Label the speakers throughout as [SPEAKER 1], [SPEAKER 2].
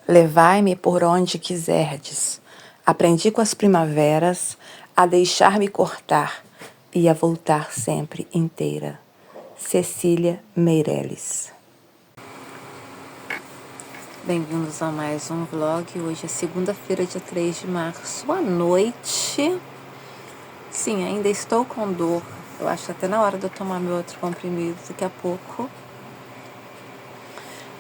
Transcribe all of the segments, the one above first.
[SPEAKER 1] Levai-me por onde quiserdes. Aprendi com as primaveras a deixar-me cortar e a voltar sempre inteira. Cecília Meirelles. Bem-vindos a mais um vlog. Hoje é segunda-feira, dia 3 de março, à noite. Sim, ainda estou com dor. Eu acho até na hora de eu tomar meu outro comprimido daqui a pouco.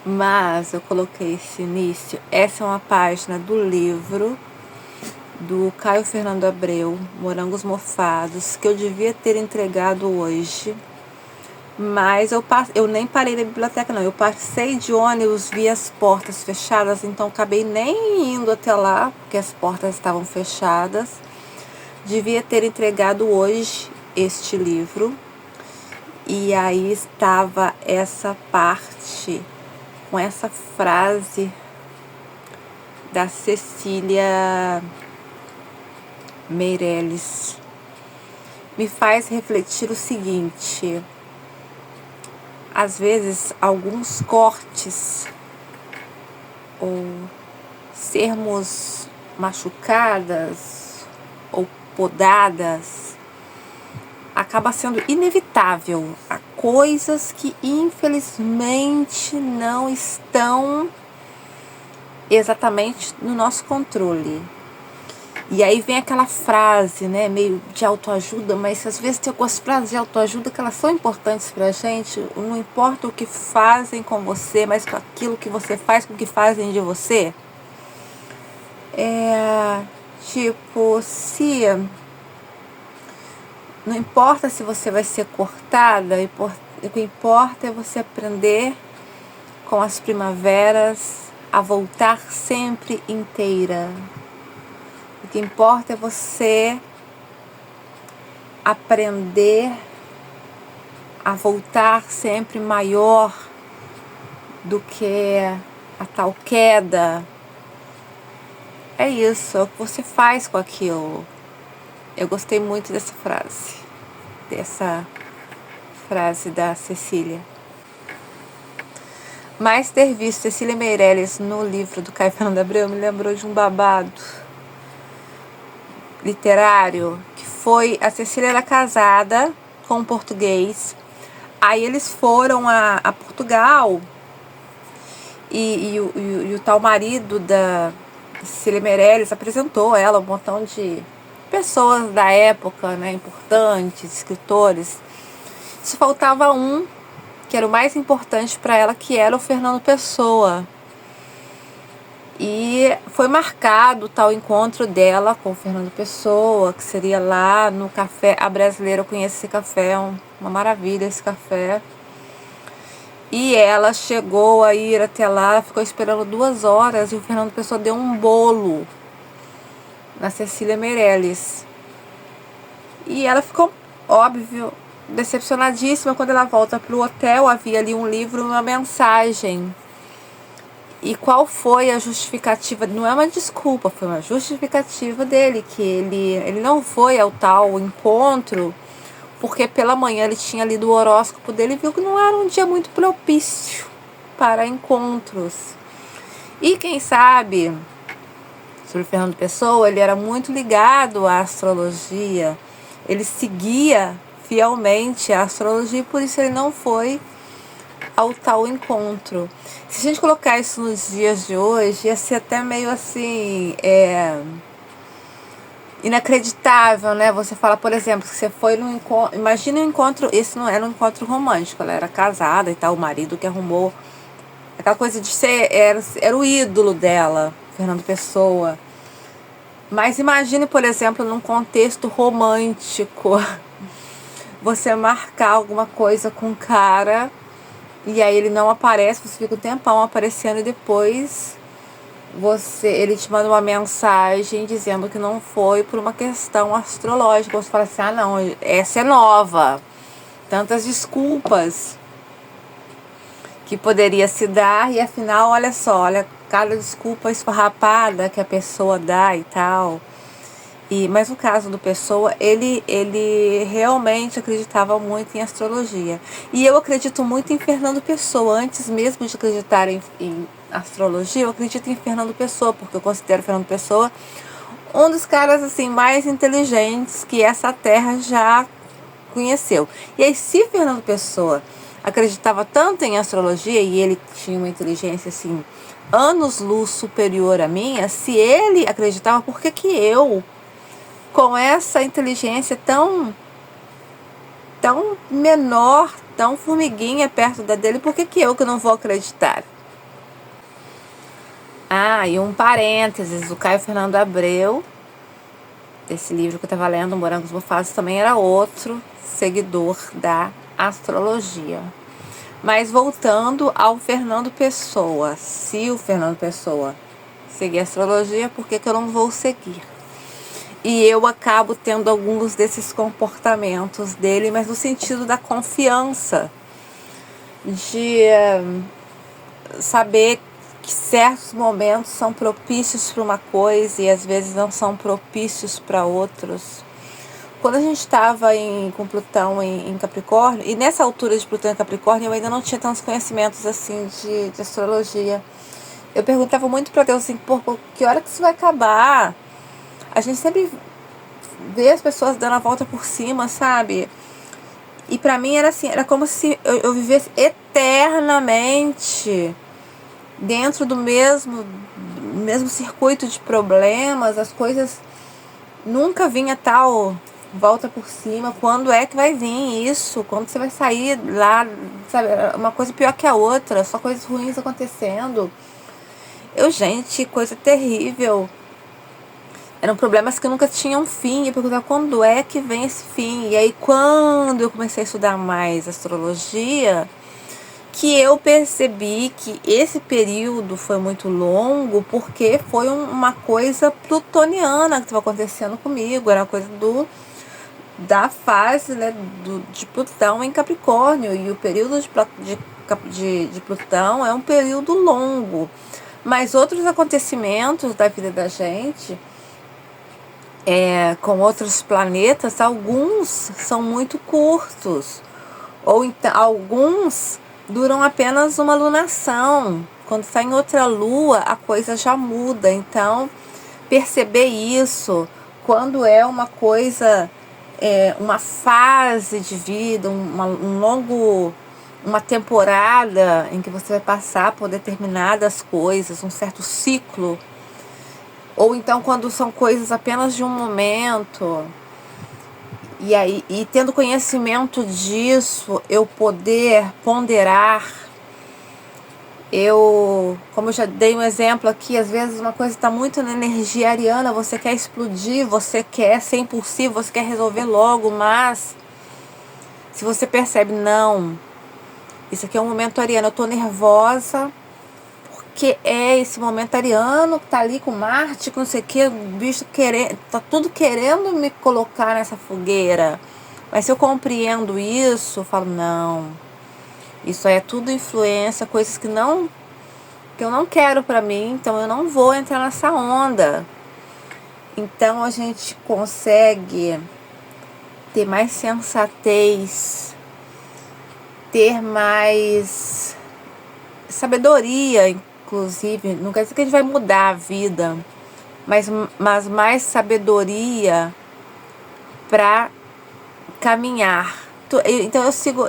[SPEAKER 1] Mas eu coloquei esse início. Essa é uma página do livro do Caio Fernando Abreu, Morangos Mofados, que eu devia ter entregado hoje. Mas eu nem parei na biblioteca, não. Eu passei de ônibus, vi as portas fechadas, então acabei nem indo até lá, porque as portas estavam fechadas. Devia ter entregado hoje este livro. E aí estava essa parte com essa frase da Cecília Meirelles. Me faz refletir o seguinte: às vezes alguns cortes ou sermos machucadas ou podadas acaba sendo inevitável. Há coisas que infelizmente não estão exatamente no nosso controle. E aí vem aquela frase, né, meio de autoajuda, mas às vezes tem algumas frases de autoajuda que elas são importantes pra gente. Não importa o que fazem com você, mas com aquilo que você faz com o que fazem de você. Tipo, não importa se você vai ser cortada, o que importa é você aprender com as primaveras a voltar sempre inteira. O que importa é você aprender a voltar sempre maior do que a tal queda. É isso, é o que você faz com aquilo. Eu gostei muito dessa frase da Cecília. Mas ter visto Cecília Meirelles no livro do Caio Fernando Abreu me lembrou de um babado literário, que foi, a Cecília era casada com um português, aí eles foram a Portugal e o tal marido da Cecília Meirelles apresentou ela a um montão de pessoas da época, né, importantes, escritores. Só faltava um, que era o mais importante para ela, que era o Fernando Pessoa. E foi marcado o tal encontro dela com o Fernando Pessoa, que seria lá no Café A Brasileira. Eu conheço esse café, é uma maravilha esse café. E ela chegou a ir até lá, ficou esperando 2 horas, e o Fernando Pessoa deu um bolo na Cecília Meirelles. E ela ficou, óbvio, decepcionadíssima. Quando ela volta pro hotel, havia ali um livro e uma mensagem. E qual foi a justificativa? Não é uma desculpa, foi uma justificativa dele, que ele não foi ao tal encontro porque pela manhã ele tinha lido o horóscopo dele e viu que não era um dia muito propício para encontros. E quem sabe, sobre o Fernando Pessoa, ele era muito ligado à astrologia, ele seguia fielmente a astrologia e por isso ele não foi ao tal encontro. Se a gente colocar isso nos dias de hoje, ia ser até meio assim, inacreditável, né? Você fala, por exemplo, que você foi num encontro, imagina um encontro, esse não era um encontro romântico, ela era casada e tal, o marido que arrumou, aquela coisa de ser, era o ídolo dela, Fernando Pessoa. Mas imagine, por exemplo, num contexto romântico, você marcar alguma coisa com um cara e aí ele não aparece, você fica um tempão aparecendo e depois ele te manda uma mensagem dizendo que não foi por uma questão astrológica. Você fala assim, ah não, essa é nova. Tantas desculpas que poderia se dar e afinal, olha só, olha cada desculpa esfarrapada que a pessoa dá e tal. Mas no caso do Pessoa, ele realmente acreditava muito em astrologia. E eu acredito muito em Fernando Pessoa, antes mesmo de acreditar em astrologia, eu acredito em Fernando Pessoa, porque eu considero Fernando Pessoa um dos caras assim mais inteligentes que essa terra já conheceu. E aí, se Fernando Pessoa acreditava tanto em astrologia e ele tinha uma inteligência assim anos-luz superior à minha, se ele acreditava, por que que eu, com essa inteligência tão menor, tão formiguinha perto da dele, por que que eu que não vou acreditar? Ah, e um parênteses, o Caio Fernando Abreu, desse livro que eu estava lendo, Morangos Mofados, também era outro seguidor da astrologia. Mas voltando ao Fernando Pessoa, se o Fernando Pessoa seguir a astrologia, por que que eu não vou seguir? E eu acabo tendo alguns desses comportamentos dele, mas no sentido da confiança, de saber que certos momentos são propícios para uma coisa e às vezes não são propícios para outros. Quando a gente estava com Plutão em Capricórnio, e nessa altura de Plutão em Capricórnio eu ainda não tinha tantos conhecimentos assim de astrologia, eu perguntava muito para Deus assim, pô, que hora que isso vai acabar? A gente sempre vê as pessoas dando a volta por cima, sabe? E pra mim era assim, era como se eu vivesse eternamente dentro do mesmo circuito de problemas, as coisas nunca vinha tal volta por cima. Quando é que vai vir isso? Quando você vai sair lá, sabe? Uma coisa pior que a outra, só coisas ruins acontecendo. Gente, coisa terrível. Eram problemas que nunca tinham fim. Eu perguntava, quando é que vem esse fim? E aí, quando eu comecei a estudar mais astrologia, que eu percebi que esse período foi muito longo, porque foi uma coisa plutoniana que estava acontecendo comigo. Era uma coisa da fase, né, de Plutão em Capricórnio. E o período de Plutão é um período longo. Mas outros acontecimentos da vida da gente, com outros planetas, alguns são muito curtos, ou então alguns duram apenas uma lunação. Quando está em outra lua, a coisa já muda. Então, perceber isso, quando é uma coisa, uma fase de vida, uma temporada em que você vai passar por determinadas coisas, um certo ciclo, ou então quando são coisas apenas de um momento, e aí, e tendo conhecimento disso, eu poder ponderar, como eu já dei um exemplo aqui, às vezes uma coisa está muito na energia ariana, você quer explodir, você quer ser impulsivo, você quer resolver logo, mas se você percebe, não, isso aqui é um momento ariano, eu estou nervosa, que é esse momento ariano que tá ali com Marte, com não sei o que, o bicho tá tudo querendo me colocar nessa fogueira. Mas se eu compreendo isso, eu falo, não, isso é tudo influência, coisas que eu não quero pra mim, então eu não vou entrar nessa onda. Então a gente consegue ter mais sensatez, ter mais sabedoria, inclusive, não quer dizer que a gente vai mudar a vida, mas mais sabedoria para caminhar. Então eu sigo,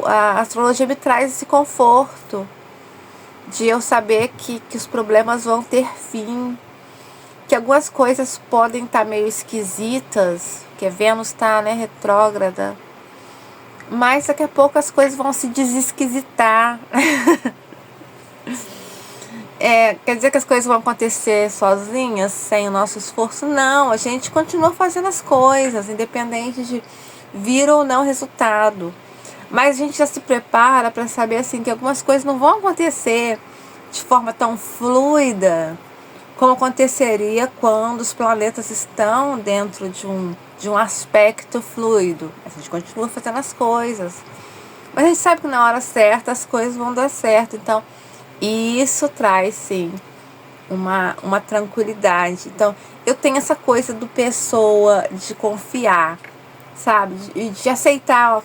[SPEAKER 1] a astrologia me traz esse conforto de eu saber que os problemas vão ter fim, que algumas coisas podem estar meio esquisitas, que Vênus está, né, retrógrada, mas daqui a pouco as coisas vão se desesquisitar. Quer dizer que as coisas vão acontecer sozinhas, sem o nosso esforço? Não, a gente continua fazendo as coisas, independente de vir ou não resultado. Mas a gente já se prepara para saber assim, que algumas coisas não vão acontecer de forma tão fluida como aconteceria quando os planetas estão dentro de um aspecto fluido. A gente continua fazendo as coisas, mas a gente sabe que na hora certa as coisas vão dar certo. Então, isso traz, sim, uma tranquilidade. Então, eu tenho essa coisa do pessoa, de confiar, sabe? De aceitar,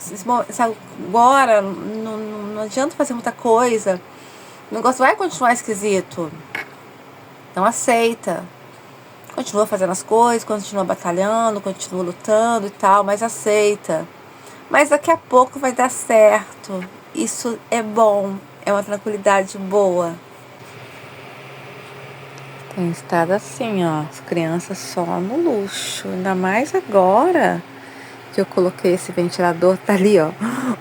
[SPEAKER 1] sabe? Agora não adianta fazer muita coisa, O negócio vai continuar esquisito. Então aceita. Continua fazendo as coisas, continua batalhando, continua lutando e tal, mas aceita. Mas daqui a pouco vai dar certo. Isso é bom, é uma tranquilidade boa. Tem estado assim, ó, as crianças só no luxo. Ainda mais agora que eu coloquei esse ventilador, tá ali, ó,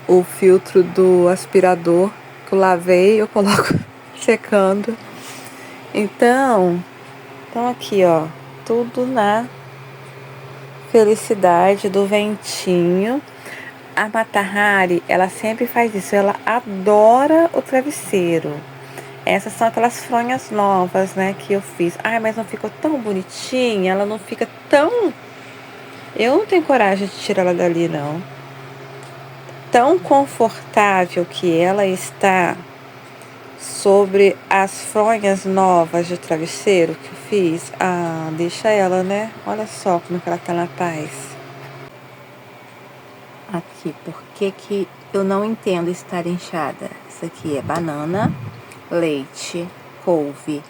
[SPEAKER 1] o filtro do aspirador que eu lavei, eu coloco secando. Então aqui, ó, tudo na felicidade do ventinho. A Mata Hari, ela sempre faz isso, ela adora o travesseiro. Essas são aquelas fronhas novas, né, que eu fiz. Ai, mas não ficou tão bonitinha, ela não fica tão... Eu não tenho coragem de tirar ela dali, não. Tão confortável que ela está sobre as fronhas novas de travesseiro que eu fiz. Ah, deixa ela, né? Olha só como que ela tá na paz. Aqui, por que eu não entendo estar inchada? Isso aqui é banana, leite, couve,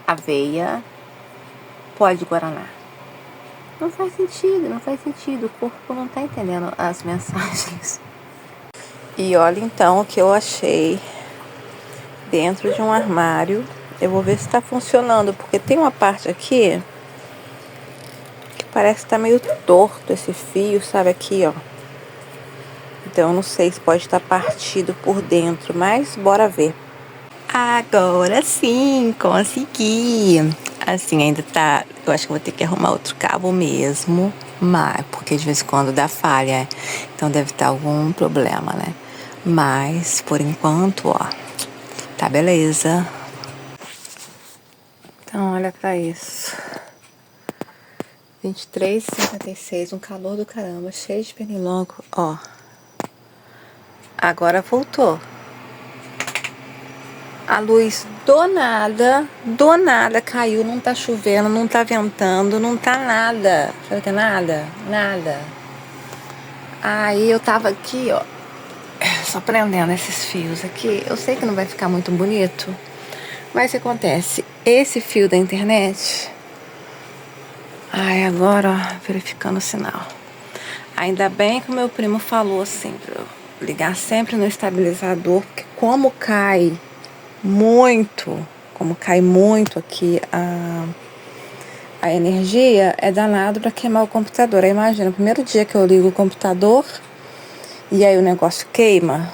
[SPEAKER 1] aveia, pó de guaraná. Não faz sentido, não faz sentido. O corpo não tá entendendo as mensagens. E olha então o que eu achei dentro de um armário. Eu vou ver se tá funcionando, porque tem uma parte aqui que parece que tá meio torto esse fio, sabe, aqui, ó. Então eu não sei se pode estar partido por dentro, mas bora ver. Agora sim, consegui. Assim, ainda tá... Eu acho que vou ter que arrumar outro cabo mesmo, mas porque de vez em quando dá falha, então deve estar algum problema, né? Mas, por enquanto, ó, tá beleza. Então, olha pra isso. 23,56, um calor do caramba, cheio de pernilongo, ó. Agora voltou. A luz do nada caiu, não tá chovendo, não tá ventando, não tá nada. Sabe o que é nada? Nada. Aí eu tava aqui, ó, só prendendo esses fios aqui. Eu sei que não vai ficar muito bonito, mas o que acontece? Esse fio da internet... Ai, agora, ó, verificando o sinal. Ainda bem que o meu primo falou assim, pra eu ligar sempre no estabilizador, porque como cai muito aqui a energia, é danado para queimar o computador. Aí imagina, o primeiro dia que eu ligo o computador e aí o negócio queima.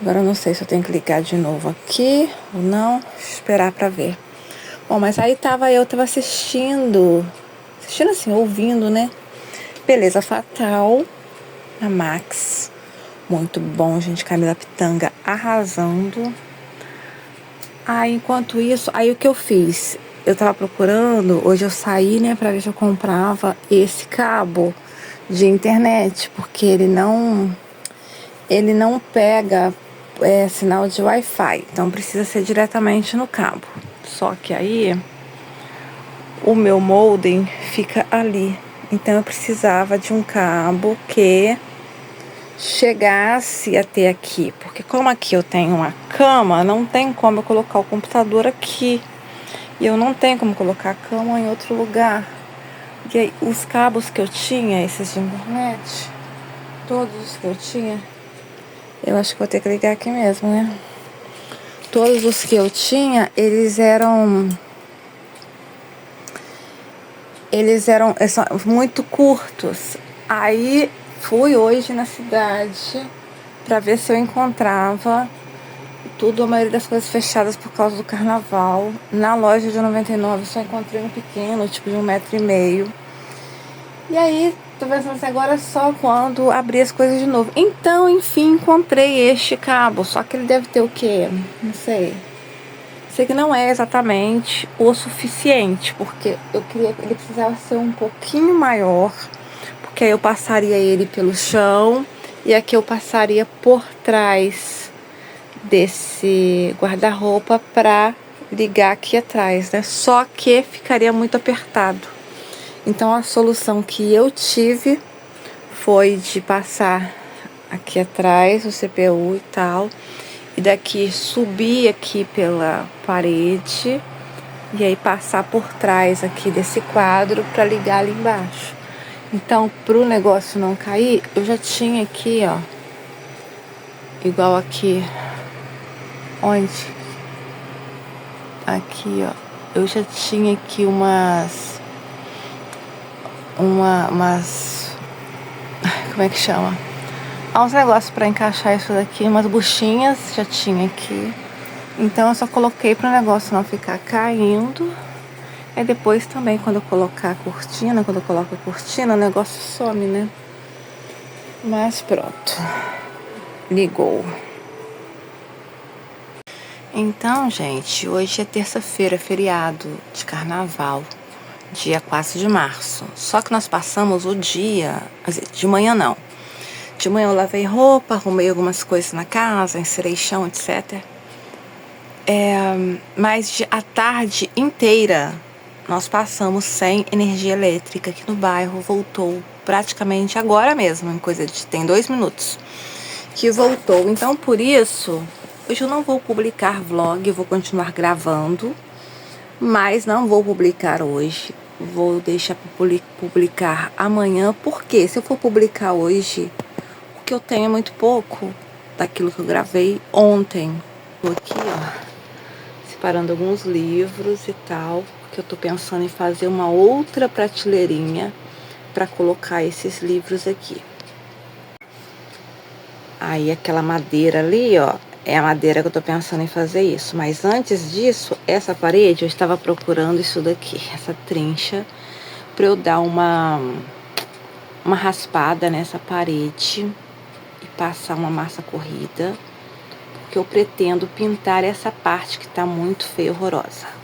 [SPEAKER 1] Agora eu não sei se eu tenho que ligar de novo aqui ou não, esperar para ver. Bom, mas aí eu tava assistindo assim, ouvindo, né? Beleza Fatal, a Max, muito bom, gente, Camila Pitanga arrasando. Aí, enquanto isso, aí o que eu fiz? Eu tava procurando, hoje eu saí, né, pra ver se eu comprava esse cabo de internet, porque ele não pega sinal de Wi-Fi, então precisa ser diretamente no cabo. Só que aí, o meu modem fica ali, então eu precisava de um cabo que chegasse até aqui, porque como aqui eu tenho uma cama, não tem como eu colocar o computador aqui, e eu não tenho como colocar a cama em outro lugar. E aí, os cabos que eu tinha, esses de internet, todos os que eu tinha, eu acho que vou ter que ligar aqui mesmo, né? Todos os que eu tinha, eles eram muito curtos. Aí fui hoje na cidade para ver se eu encontrava tudo, a maioria das coisas fechadas por causa do carnaval. Na loja de 99 só encontrei um pequeno, tipo de 1,5 m. E aí, tô pensando assim, agora só quando abrir as coisas de novo. Então, enfim, encontrei este cabo. Só que ele deve ter o quê? Não sei. Sei que não é exatamente o suficiente, porque ele precisava ser um pouquinho maior, porque aí eu passaria ele pelo chão e aqui eu passaria por trás desse guarda-roupa para ligar aqui atrás, né? Só que ficaria muito apertado. Então a solução que eu tive foi de passar aqui atrás o CPU e tal, e daqui subir aqui pela parede e aí passar por trás aqui desse quadro para ligar ali embaixo. Então, pro negócio não cair, eu já tinha aqui, ó, igual aqui, onde? Aqui, ó, eu já tinha aqui umas, como é que chama? Há uns negócios para encaixar isso daqui, umas buchinhas, já tinha aqui. Então eu só coloquei para o negócio não ficar caindo. Aí depois também, quando eu colocar a cortina, quando eu coloco a cortina, o negócio some, né? Mas pronto, ligou. Então, gente, hoje é terça-feira, feriado de carnaval, dia 4 de março. Só que nós passamos o dia, de manhã não. De manhã eu lavei roupa, arrumei algumas coisas na casa, encerei chão, etc. Mas a tarde inteira nós passamos sem energia elétrica aqui no bairro. Voltou praticamente agora mesmo, em coisa de tem 2 minutos que voltou. Então por isso hoje eu não vou publicar vlog, eu vou continuar gravando, mas não vou publicar hoje. Vou deixar para publicar amanhã, porque se eu for publicar hoje, o que eu tenho é muito pouco daquilo que eu gravei ontem. Tô aqui, ó, separando alguns livros e tal, porque eu tô pensando em fazer uma outra prateleirinha para colocar esses livros aqui. Aí aquela madeira ali, ó, é a madeira que eu tô pensando em fazer isso. Mas antes disso, essa parede, eu estava procurando isso daqui, essa trincha, para eu dar uma raspada nessa parede e passar uma massa corrida, porque eu pretendo pintar essa parte que tá muito feia e horrorosa.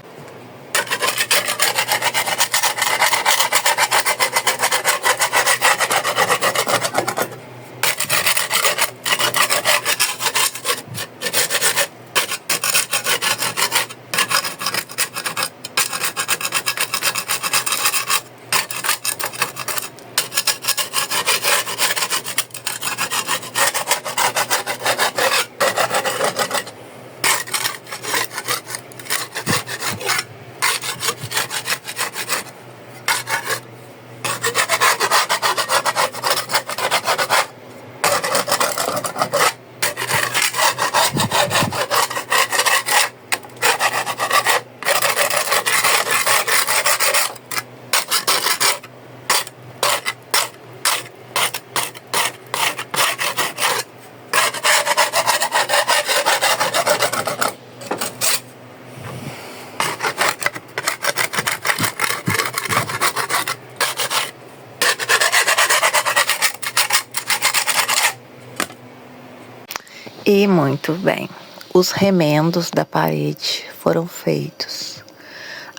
[SPEAKER 1] E muito bem, os remendos da parede foram feitos.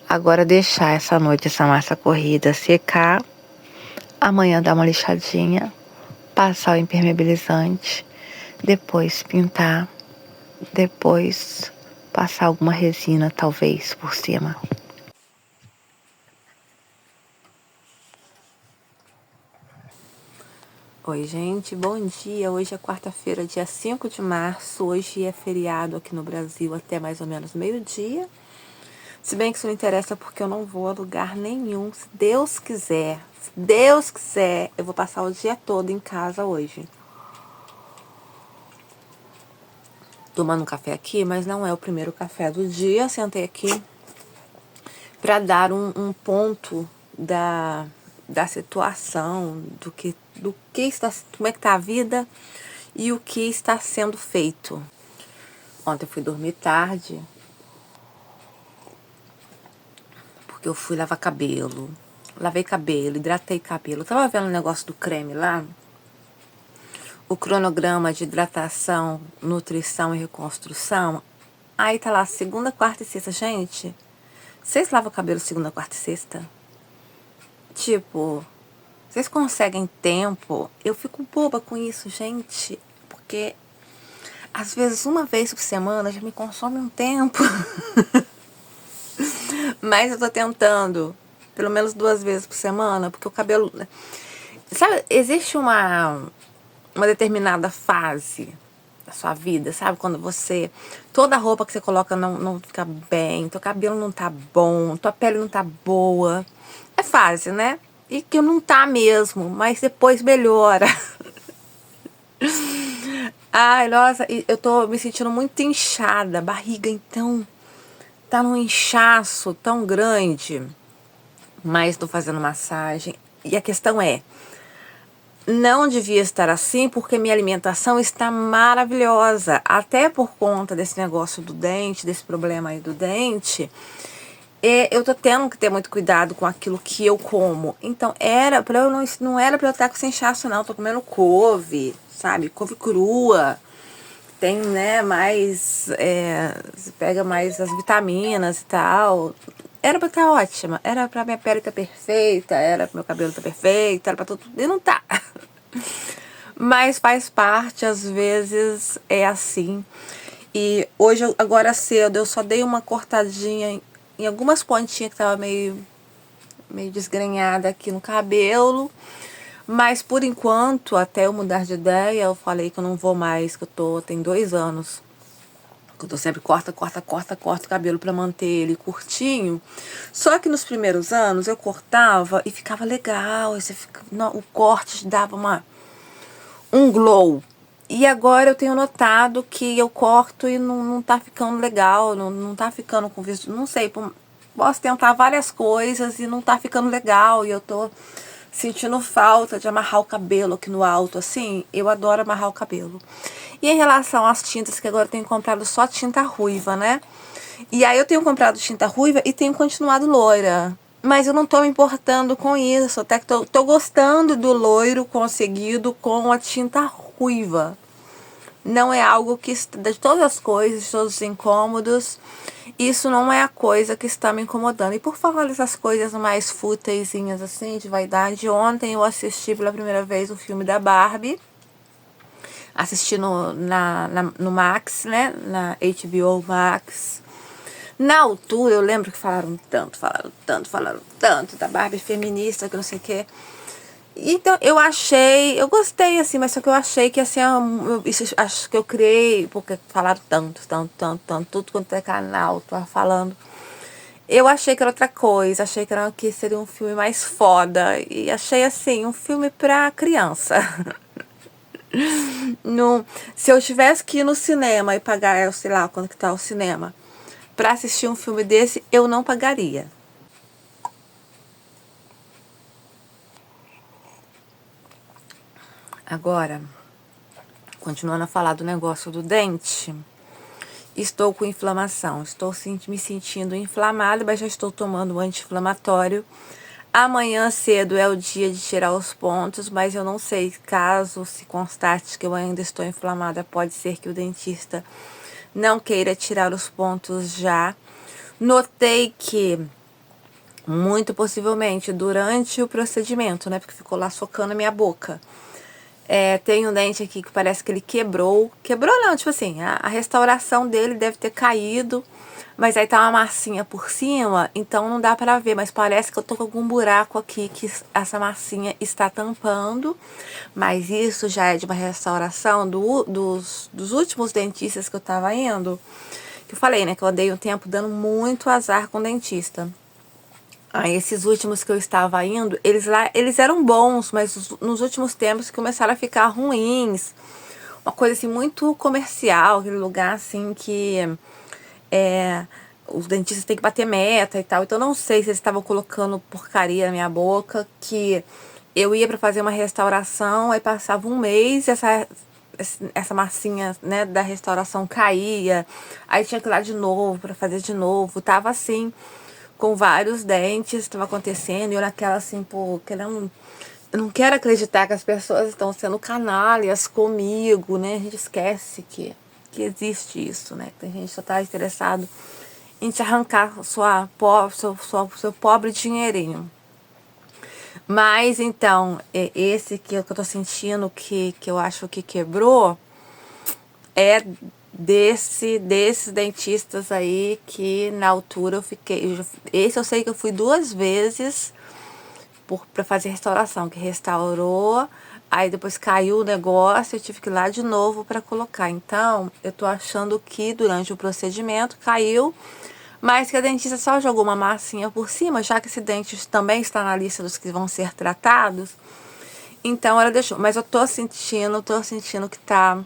[SPEAKER 1] Agora deixar essa noite essa massa corrida secar, amanhã dar uma lixadinha, passar o impermeabilizante, depois pintar, depois passar alguma resina talvez por cima. Oi, gente, bom dia. Hoje é quarta-feira, dia 5 de março. Hoje é feriado aqui no Brasil até mais ou menos meio-dia. Se bem que isso não interessa porque eu não vou a lugar nenhum. Se Deus quiser, eu vou passar o dia todo em casa hoje. Tomando um café aqui, mas não é o primeiro café do dia. Sentei aqui para dar um ponto da situação, do que está, como é que tá a vida e o que está sendo feito. Ontem eu fui dormir tarde, porque eu fui lavar cabelo, lavei cabelo, hidratei cabelo. Eu tava vendo o negócio do creme lá, o cronograma de hidratação, nutrição e reconstrução. Aí tá lá segunda, quarta e sexta. Gente, vocês lavam cabelo segunda, quarta e sexta? Tipo, vocês conseguem tempo? Eu fico boba com isso, gente, porque às vezes uma vez por semana já me consome um tempo. Mas eu tô tentando pelo menos 2 vezes por semana, porque o cabelo, sabe, existe uma determinada fase da sua vida, sabe? Quando você, toda roupa que você coloca não fica bem, teu cabelo não tá bom, tua pele não tá boa. É fase, né? E que não tá mesmo, mas depois melhora. Ai, nossa, eu tô me sentindo muito inchada, barriga então tá num inchaço tão grande, mas tô fazendo massagem. E a questão é, não devia estar assim porque minha alimentação está maravilhosa. Até por conta desse negócio do dente, desse problema aí do dente, eu tô tendo que ter muito cuidado com aquilo que eu como. Então, era pra eu não era pra eu estar com esse inchaço, não. Eu tô comendo couve, sabe? Couve crua. Tem, né, mais. Você pega mais as vitaminas e tal. Era pra estar ótima. Era pra minha pele estar perfeita. Era pro meu cabelo estar perfeito. Era pra tudo. E não tá. Mas faz parte, às vezes é assim. E hoje, agora cedo, eu só dei uma cortadinha em algumas pontinhas que tava meio desgrenhada aqui no cabelo. Mas por enquanto, até eu mudar de ideia, eu falei que eu não vou mais, que tem 2 anos. Que eu tô sempre corta o cabelo pra manter ele curtinho. Só que nos primeiros anos eu cortava e ficava legal. O corte dava um glow. E agora eu tenho notado que eu corto e não tá ficando legal, não tá ficando com visto, não sei, posso tentar várias coisas e não tá ficando legal, e eu tô sentindo falta de amarrar o cabelo aqui no alto, assim, eu adoro amarrar o cabelo. E em relação às tintas, que agora eu tenho comprado só tinta ruiva, né? E aí eu tenho comprado tinta ruiva e tenho continuado loira. Mas eu não tô me importando com isso. Até que tô gostando do loiro conseguido com a tinta ruiva. Não é algo que, de todas as coisas, de todos os incômodos, não é a coisa que está me incomodando. E por falar dessas coisas mais fúteizinhas assim, de vaidade, ontem eu assisti pela primeira vez o filme da Barbie. Assisti no Max, né? Na HBO Max. Na altura, eu lembro que falaram tanto da Barbie feminista, que não sei o quê. Então, eu gostei, assim, mas só que eu achei que, assim, acho que eu criei, porque falaram tanto, tudo quanto é canal, tô falando. Eu achei que era outra coisa, achei que seria um filme mais foda, e achei, assim, um filme pra criança. No, se eu tivesse que ir no cinema e pagar, eu sei lá quando que tá o cinema, pra assistir um filme desse, eu não pagaria. Agora, continuando a falar do negócio do dente, estou com inflamação, estou me sentindo inflamada, mas já estou tomando um anti-inflamatório. Amanhã cedo é o dia de tirar os pontos, mas eu não sei, caso se constate que eu ainda estou inflamada, pode ser que o dentista não queira tirar os pontos já. Notei que, muito possivelmente, durante o procedimento, né, porque ficou lá socando a minha boca, tem um dente aqui que parece que ele quebrou. Quebrou não, tipo assim, a restauração dele deve ter caído, mas aí tá uma massinha por cima, então não dá pra ver, mas parece que eu tô com algum buraco aqui que essa massinha está tampando, mas isso já é de uma restauração dos últimos dentistas que eu tava indo, que eu falei, né, que eu andei um tempo dando muito azar com o dentista. Aí esses últimos que eu estava indo, eles eram bons, mas nos últimos tempos começaram a ficar ruins. Uma coisa assim muito comercial, aquele lugar assim que os dentistas têm que bater meta e tal. Então não sei se eles estavam colocando porcaria na minha boca, que eu ia para fazer uma restauração, aí passava um mês, essa massinha, né, da restauração caía, aí tinha que ir lá de novo para fazer de novo. Tava assim, com vários dentes, estava acontecendo, e eu naquela assim, pô, eu não quero acreditar que as pessoas estão sendo canalhas comigo, né? A gente esquece que existe isso, né? Que a gente só tá interessado em te arrancar seu pobre dinheirinho. Mas então, esse que eu tô sentindo que eu acho que quebrou é desses dentistas aí que na altura eu fiquei. Esse eu sei que eu fui 2 vezes pra fazer restauração, que restaurou, Aí depois caiu o negócio, eu tive que ir lá de novo para colocar. Então, eu tô achando que durante o procedimento caiu, mas que a dentista só jogou uma massinha por cima, já que esse dente também está na lista dos que vão ser tratados. Então ela deixou, mas eu tô sentindo que tá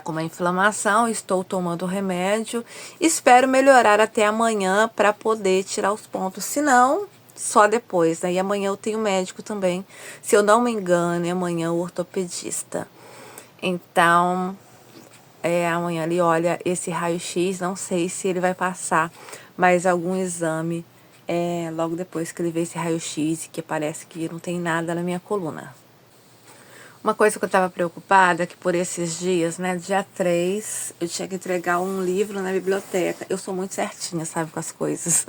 [SPEAKER 1] com uma inflamação, estou tomando remédio, espero melhorar até amanhã para poder tirar os pontos, se não, só depois, né? E amanhã eu tenho médico também, se eu não me engano, é amanhã o ortopedista. Então, amanhã ele olha esse raio-x, não sei se ele vai passar mais algum exame logo depois que ele vê esse raio-x, que parece que não tem nada na minha coluna. Uma coisa que eu estava preocupada é que por esses dias, né, dia 3, eu tinha que entregar um livro na biblioteca. Eu sou muito certinha, sabe, com as coisas.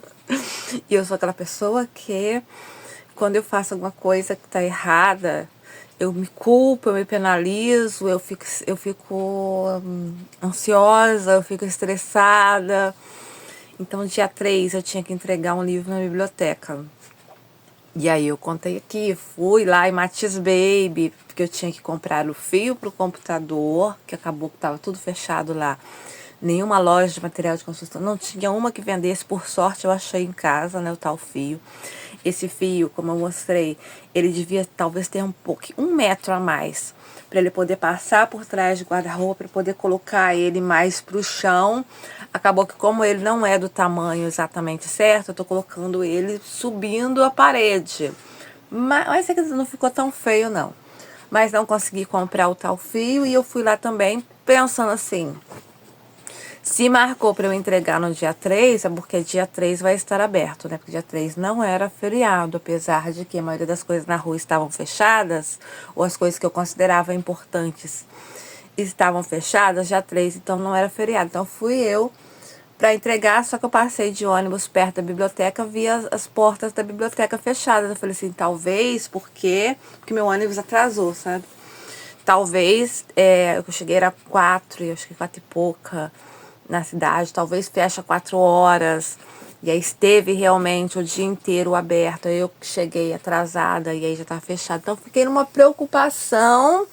[SPEAKER 1] E eu sou aquela pessoa que, quando eu faço alguma coisa que tá errada, eu me culpo, eu me penalizo, eu fico ansiosa, eu fico estressada. Então, dia 3 eu tinha que entregar um livro na biblioteca. E aí eu contei aqui, fui lá em Matiz Baby, porque eu tinha que comprar o fio para o computador, que acabou que estava tudo fechado lá. Nenhuma loja de material de construção, não tinha uma que vendesse, por sorte eu achei em casa, né, o tal fio. Esse fio, como eu mostrei, ele devia talvez ter um metro a mais, para ele poder passar por trás de guarda-roupa, para poder colocar ele mais para o chão. Acabou que, como ele não é do tamanho exatamente certo, eu tô colocando ele subindo a parede. Mas não ficou tão feio, não. Mas não consegui comprar o tal fio e eu fui lá também pensando assim, se marcou para eu entregar no dia 3, é porque dia 3 vai estar aberto, né? Porque dia 3 não era feriado, apesar de que a maioria das coisas na rua estavam fechadas, ou as coisas que eu considerava importantes estavam fechadas, dia 3, então não era feriado. Então fui eu para entregar, só que eu passei de ônibus perto da biblioteca, vi as portas da biblioteca fechadas. Eu falei assim, talvez porque meu ônibus atrasou, sabe? Talvez, eu cheguei era 4, eu acho que 4 e pouca na cidade, talvez fecha 4 horas. E aí esteve realmente o dia inteiro aberto. Aí eu cheguei atrasada e aí já estava fechado. Então fiquei numa preocupação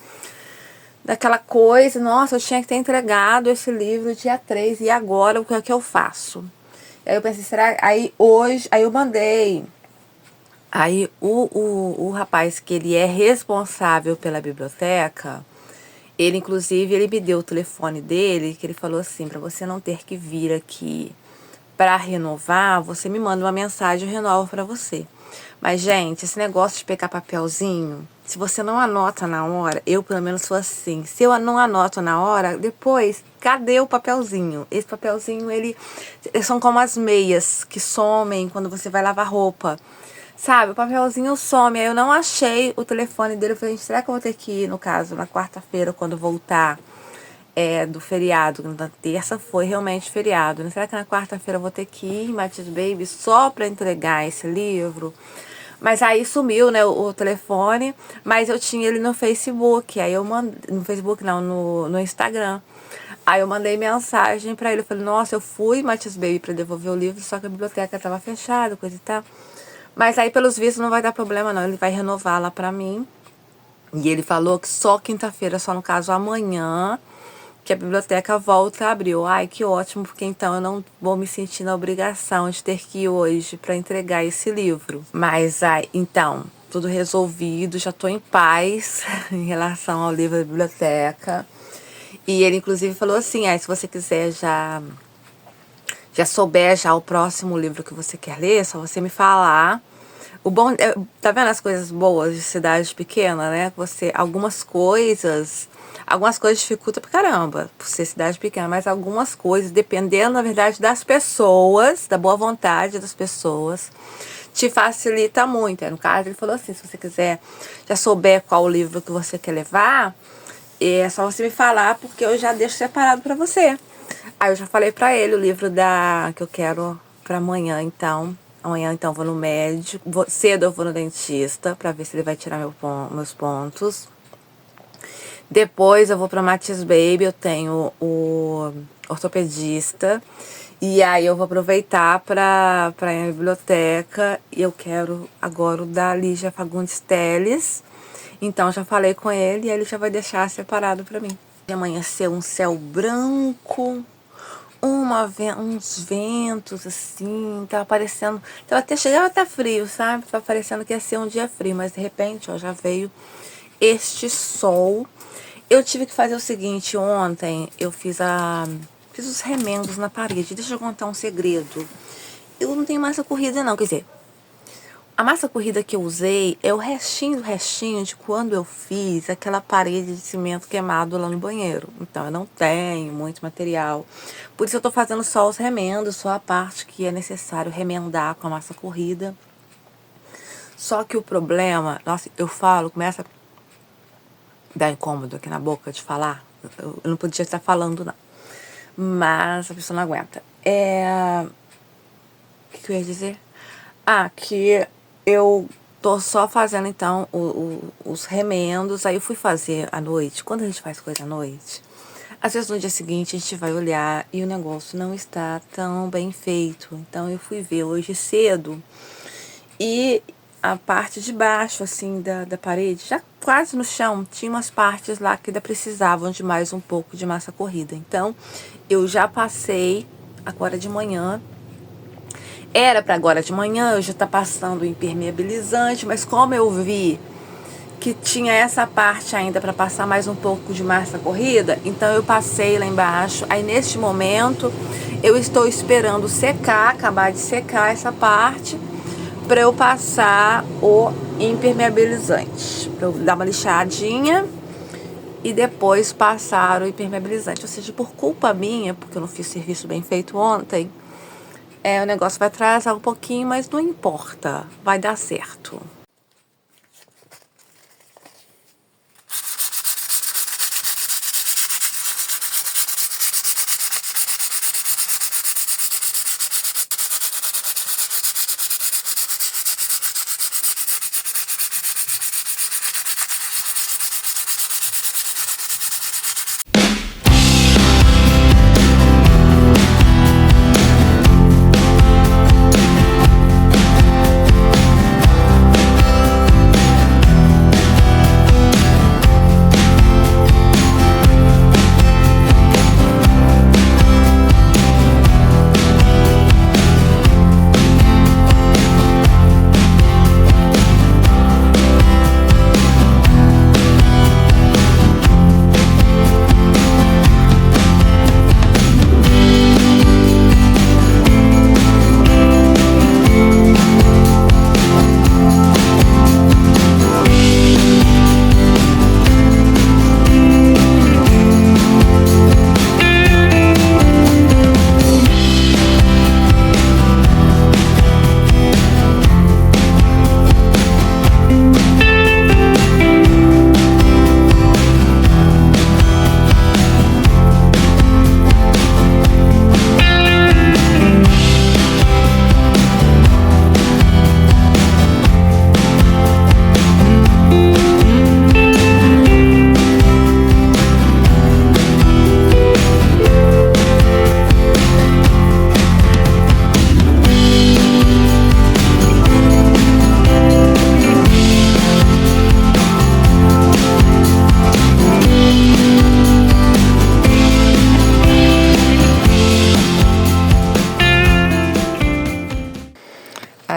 [SPEAKER 1] daquela coisa, nossa, eu tinha que ter entregado esse livro dia 3 e agora o que é que eu faço? Aí eu pensei, será? Aí hoje, aí eu mandei. Aí o rapaz que ele é responsável pela biblioteca, ele inclusive ele me deu o telefone dele, que ele falou assim, para você não ter que vir aqui para renovar, você me manda uma mensagem, eu renovo para você. Mas, gente, esse negócio de pegar papelzinho, se você não anota na hora, eu pelo menos sou assim. Se eu não anoto na hora, depois, cadê o papelzinho? Esse papelzinho, eles são como as meias que somem quando você vai lavar roupa. Sabe, o papelzinho some. Aí eu não achei o telefone dele. Eu falei, será que eu vou ter que ir, no caso, na quarta-feira, quando voltar do feriado? Na terça foi realmente feriado, né? Será que na quarta-feira eu vou ter que ir em Matiz Baby só para entregar esse livro? Mas aí sumiu, né, o telefone, mas eu tinha ele no Facebook. Aí eu mandei, no Facebook não, no Instagram. Aí eu mandei mensagem pra ele, eu falei, nossa, eu fui em Matiz Baby pra devolver o livro, só que a biblioteca tava fechada, coisa e tal. Mas aí, pelos vistos, não vai dar problema não, ele vai renovar lá pra mim. E ele falou que só quinta-feira, só no caso amanhã, que a biblioteca volta a abrir. Ai, que ótimo, porque então eu não vou me sentir na obrigação de ter que ir hoje para entregar esse livro. Mas, então, tudo resolvido, já estou em paz em relação ao livro da biblioteca. E ele, inclusive, falou assim, se você quiser já souber já o próximo livro que você quer ler, é só você me falar. O bom, tá vendo as coisas boas de cidade pequena, né? Algumas coisas dificultam pra caramba, por ser cidade pequena, mas algumas coisas, dependendo, na verdade, das pessoas, da boa vontade das pessoas, te facilita muito. No caso, ele falou assim, se você quiser já souber qual o livro que você quer levar, é só você me falar, porque eu já deixo separado pra você. Aí eu já falei pra ele o livro que eu quero pra amanhã, então. Amanhã, então, vou no médico. Cedo eu vou no dentista pra ver se ele vai tirar meus pontos. Depois eu vou pra Matiz Baby, eu tenho o ortopedista. E aí eu vou aproveitar pra ir na biblioteca. E eu quero agora o da Lígia Fagundes Telles. Então já falei com ele e ele já vai deixar separado pra mim. Amanheceu um céu branco, uns ventos assim, tava parecendo, chegava até frio, sabe? Tava parecendo que ia ser um dia frio, mas de repente, ó, já veio este sol. Eu tive que fazer o seguinte, ontem eu fiz os remendos na parede. Deixa eu contar um segredo. Eu não tenho massa corrida não, quer dizer, a massa corrida que eu usei é o restinho do restinho de quando eu fiz aquela parede de cimento queimado lá no banheiro. Então eu não tenho muito material. Por isso eu tô fazendo só os remendos, só a parte que é necessário remendar com a massa corrida. Só que o problema, nossa, eu falo, começa a dar incômodo aqui na boca de falar. Eu não podia estar falando não. Mas a pessoa não aguenta. O que eu ia dizer? Que eu tô só fazendo, então, os remendos. Aí eu fui fazer à noite. Quando a gente faz coisa à noite, às vezes no dia seguinte a gente vai olhar e o negócio não está tão bem feito. Então eu fui ver hoje cedo e a parte de baixo, assim, da parede, já quase no chão, tinha umas partes lá que ainda precisavam de mais um pouco de massa corrida. Então eu já passei agora de manhã. Era para agora de manhã, eu já tá passando o impermeabilizante, mas como eu vi que tinha essa parte ainda para passar mais um pouco de massa corrida, então eu passei lá embaixo. Aí neste momento eu estou esperando secar, acabar de secar essa parte, para eu passar o impermeabilizante, para eu dar uma lixadinha e depois passar o impermeabilizante. Ou seja, por culpa minha, porque eu não fiz serviço bem feito ontem, o negócio vai atrasar um pouquinho, mas não importa, vai dar certo.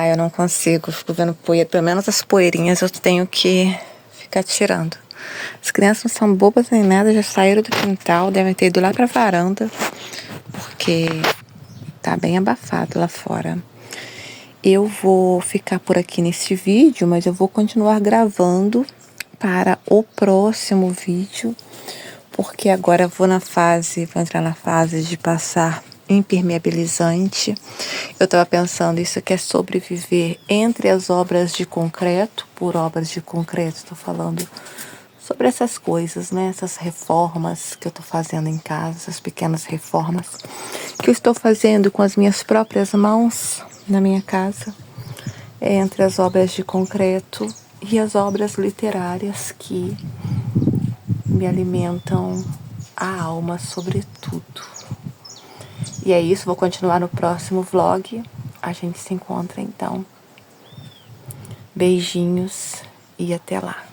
[SPEAKER 1] Eu não consigo, fico vendo poeira, pelo menos as poeirinhas eu tenho que ficar tirando. As crianças não são bobas nem nada, já saíram do quintal, devem ter ido lá pra varanda, porque tá bem abafado lá fora. Eu vou ficar por aqui nesse vídeo, mas eu vou continuar gravando para o próximo vídeo, porque agora eu vou entrar na fase de passar impermeabilizante. Eu tava pensando, isso aqui é sobreviver entre as obras de concreto. Por obras de concreto, tô falando sobre essas coisas, né? Essas reformas que eu tô fazendo em casa, essas pequenas reformas que eu estou fazendo com as minhas próprias mãos na minha casa, entre as obras de concreto e as obras literárias que me alimentam a alma, sobretudo. E é isso, vou continuar no próximo vlog. A gente se encontra então. Beijinhos e até lá.